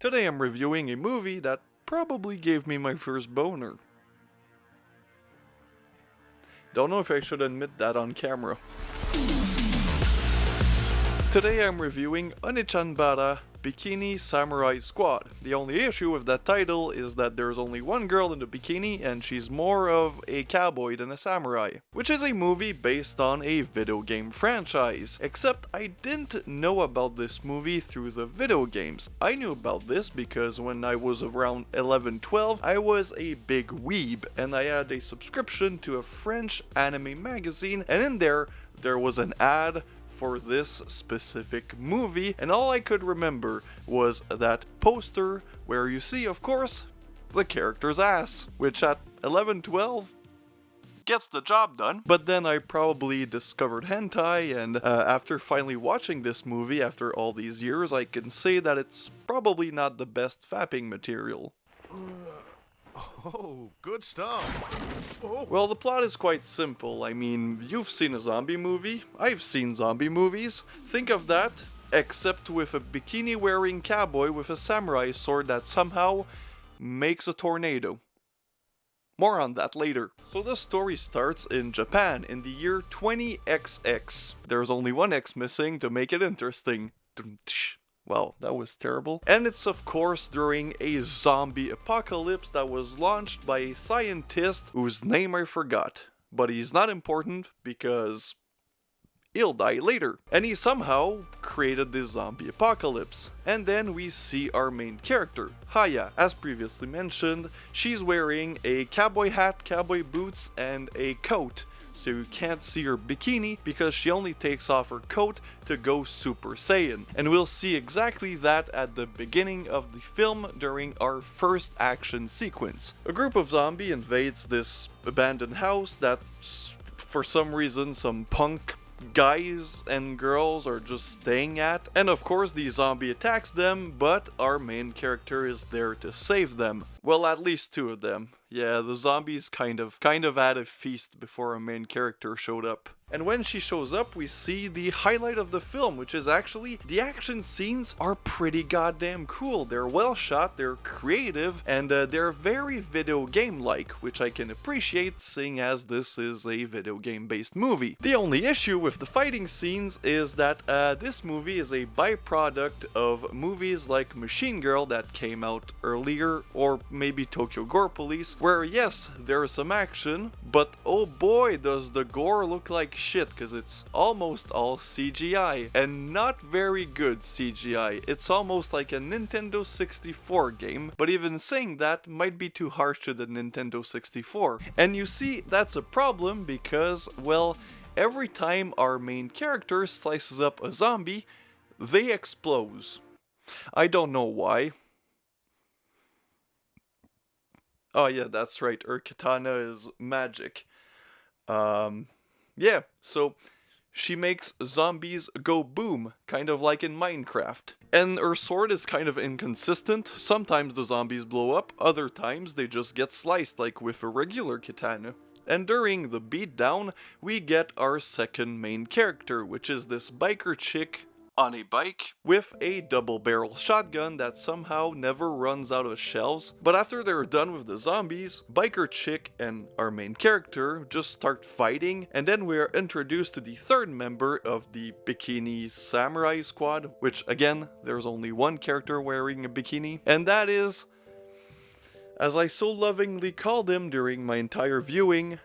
Today I'm reviewing a movie that probably gave me my first boner. Don't know if I should admit that on camera. Today I'm reviewing Onechanbara Bikini Samurai Squad. The only issue with that title is that there's only one girl in the bikini and she's more of a cowboy than a samurai, which is a movie based on a video game franchise. Except I didn't know about this movie through the video games. I knew about this because when I was around 11-12, I was a big weeb and I had a subscription to a French anime magazine, and in there was an ad for this specific movie, and all I could remember was that poster where you see, of course, the character's ass, which at 11-12 gets the job done. But then I probably discovered hentai, and after finally watching this movie after all these years, I can say that it's probably not the best fapping material. Oh, good stuff. Oh. Well, the plot is quite simple. I mean, you've seen a zombie movie, I've seen zombie movies. Think of that, except with a bikini-wearing cowboy with a samurai sword that somehow makes a tornado. More on that later. So the story starts in Japan in the year 20XX. There's only one X missing to make it interesting. Well, that was terrible. And it's of course during a zombie apocalypse that was launched by a scientist whose name I forgot. But he's not important because he'll die later. And he somehow created this zombie apocalypse. And then we see our main character, Haya. As previously mentioned, she's wearing a cowboy hat, cowboy boots, and a coat. So you can't see her bikini because she only takes off her coat to go Super Saiyan. And we'll see exactly that at the beginning of the film during our first action sequence. A group of zombies invades this abandoned house that for some reason some punk guys and girls are just staying at, and of course the zombie attacks them, but our main character is there to save them. Well, at least two of them. Yeah, the zombies kind of had a feast before our main character showed up. And when she shows up, we see the highlight of the film, which is actually the action scenes are pretty goddamn cool. They're well shot, they're creative, and they're very video game-like, which I can appreciate seeing as this is a video game-based movie. The only issue with the fighting scenes is that this movie is a byproduct of movies like Machine Girl that came out earlier, or maybe Tokyo Gore Police, where yes, there's some action, but oh boy does the gore look like shit, because it's almost all CGI, and not very good CGI. It's almost like a Nintendo 64 game, but even saying that might be too harsh to the Nintendo 64. And you see, that's a problem because, well, every time our main character slices up a zombie, they explode. I don't know why. Oh yeah, that's right, her katana is magic. Yeah, so she makes zombies go boom, kind of like in Minecraft. And her sword is kind of inconsistent. Sometimes the zombies blow up, other times they just get sliced like with a regular katana. And during the beatdown, we get our second main character, which is this biker chick on a bike with a double-barrel shotgun that somehow never runs out of shells. But after they're done with the zombies, biker chick and our main character just start fighting, and then we're introduced to the third member of the Bikini Samurai Squad, which again, there's only one character wearing a bikini, and that is, as I so lovingly called him during my entire viewing,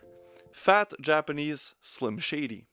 Fat Japanese Slim Shady.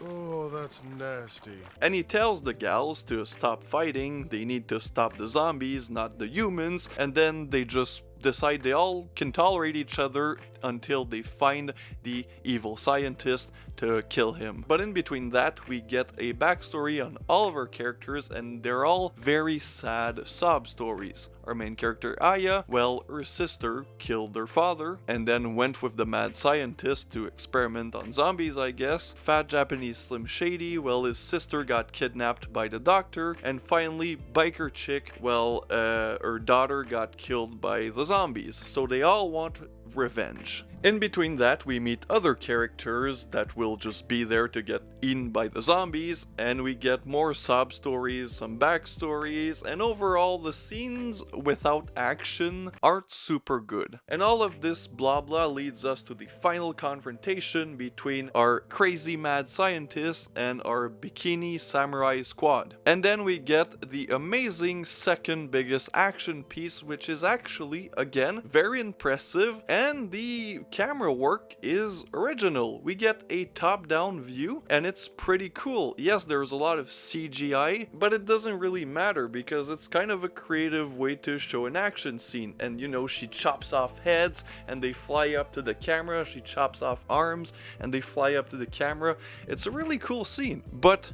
Oh, that's nasty. And he tells the gals to stop fighting, they need to stop the zombies, not the humans, and then they just decide they all can tolerate each other until they find the evil scientist to kill him. But in between that, we get a backstory on all of our characters, and they're all very sad sob stories. Our main character Aya, well, her sister killed her father and then went with the mad scientist to experiment on zombies, I guess. Fat Japanese Slim Shady, well, his sister got kidnapped by the doctor. And finally, biker chick, well, her daughter got killed by the zombies. So they all want revenge. In between that, we meet other characters that will just be there to get eaten by the zombies, and we get more sob stories, some backstories, and overall the scenes without action aren't super good. And all of this blah blah leads us to the final confrontation between our crazy mad scientists and our bikini samurai squad. And then we get the amazing second biggest action piece, which is actually, again, very impressive, and the camera work is original. We get a top-down view, and it's pretty cool. Yes, there's a lot of CGI, but it doesn't really matter because it's kind of a creative way to show an action scene. And you know, she chops off heads and they fly up to the camera, she chops off arms and they fly up to the camera. It's a really cool scene, but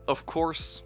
of course,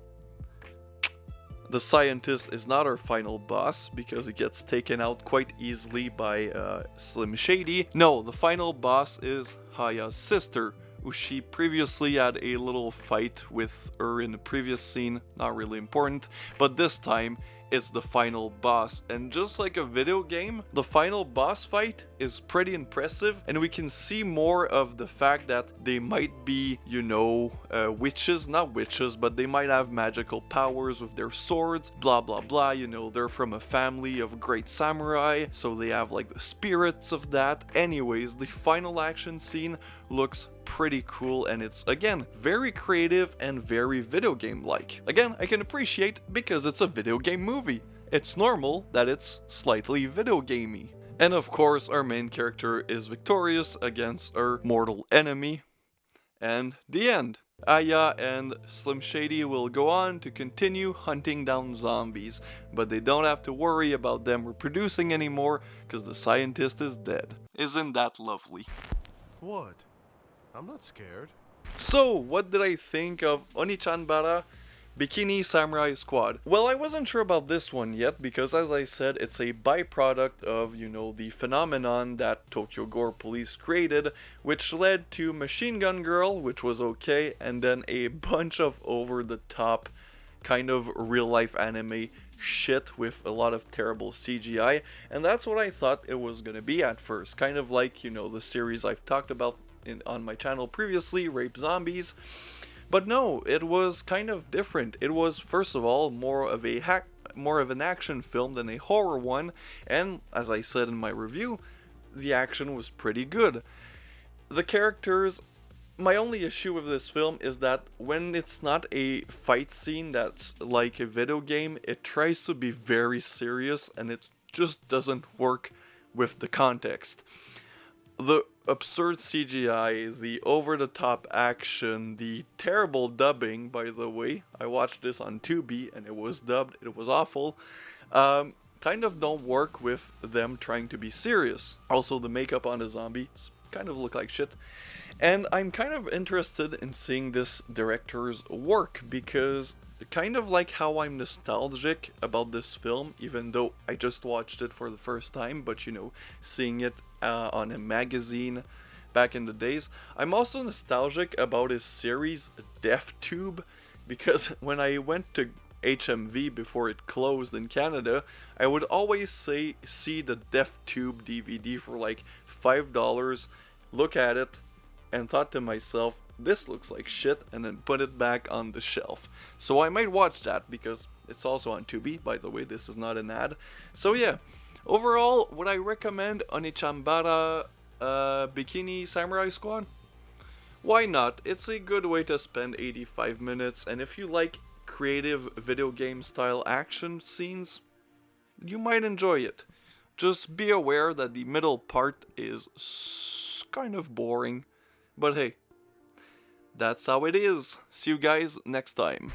the scientist is not our final boss because he gets taken out quite easily by Slim Shady. No, the final boss is Haya's sister, who she previously had a little fight with her in the previous scene. Not really important, but this time it's the final boss. And just like a video game, the final boss fight is pretty impressive, and we can see more of the fact that they might be, you know, witches, not witches, but they might have magical powers with their swords, blah blah blah, you know, they're from a family of great samurai, so they have like the spirits of that. Anyways, the final action scene looks pretty cool, and it's again very creative and very video game like. Again, I can appreciate because it's a video game movie. It's normal that it's slightly video gamey. And of course, our main character is victorious against her mortal enemy. And the end. Aya and Slim Shady will go on to continue hunting down zombies, but they don't have to worry about them reproducing anymore because the scientist is dead. Isn't that lovely? What? I'm not scared. So, what did I think of Onechanbara Bikini Samurai Squad? Well, I wasn't sure about this one yet because, as I said, it's a byproduct of, you know, the phenomenon that Tokyo Gore Police created, which led to Machine Gun Girl, which was okay, and then a bunch of over-the-top kind of real-life anime shit with a lot of terrible CGI, and that's what I thought it was gonna be at first. Kind of like, you know, the series I've talked about on my channel previously, Rape Zombies. But no, it was kind of different. It was, first of all, more of an action film than a horror one, and as I said in my review, the action was pretty good. The characters, my only issue with this film is that when it's not a fight scene that's like a video game, it tries to be very serious and it just doesn't work with the context. The absurd CGI, the over-the-top action, the terrible dubbing, by the way, I watched this on Tubi and it was dubbed, it was awful, kind of don't work with them trying to be serious. Also, the makeup on the zombies kind of look like shit. And I'm kind of interested in seeing this director's work because kind of like how I'm nostalgic about this film, even though I just watched it for the first time, but you know, seeing it on a magazine back in the days. I'm also nostalgic about his series DefTube because when I went to HMV before it closed in Canada, I would always see the DefTube DVD for like $5, look at it, and thought to myself, this looks like shit, and then put it back on the shelf. So I might watch that because it's also on Tubi, by the way, this is not an ad. So yeah, overall, would I recommend Onechanbara Bikini Samurai Squad? Why not? It's a good way to spend 85 minutes, and if you like creative video game style action scenes, you might enjoy it. Just be aware that the middle part is kind of boring, but hey, that's how it is. See you guys next time.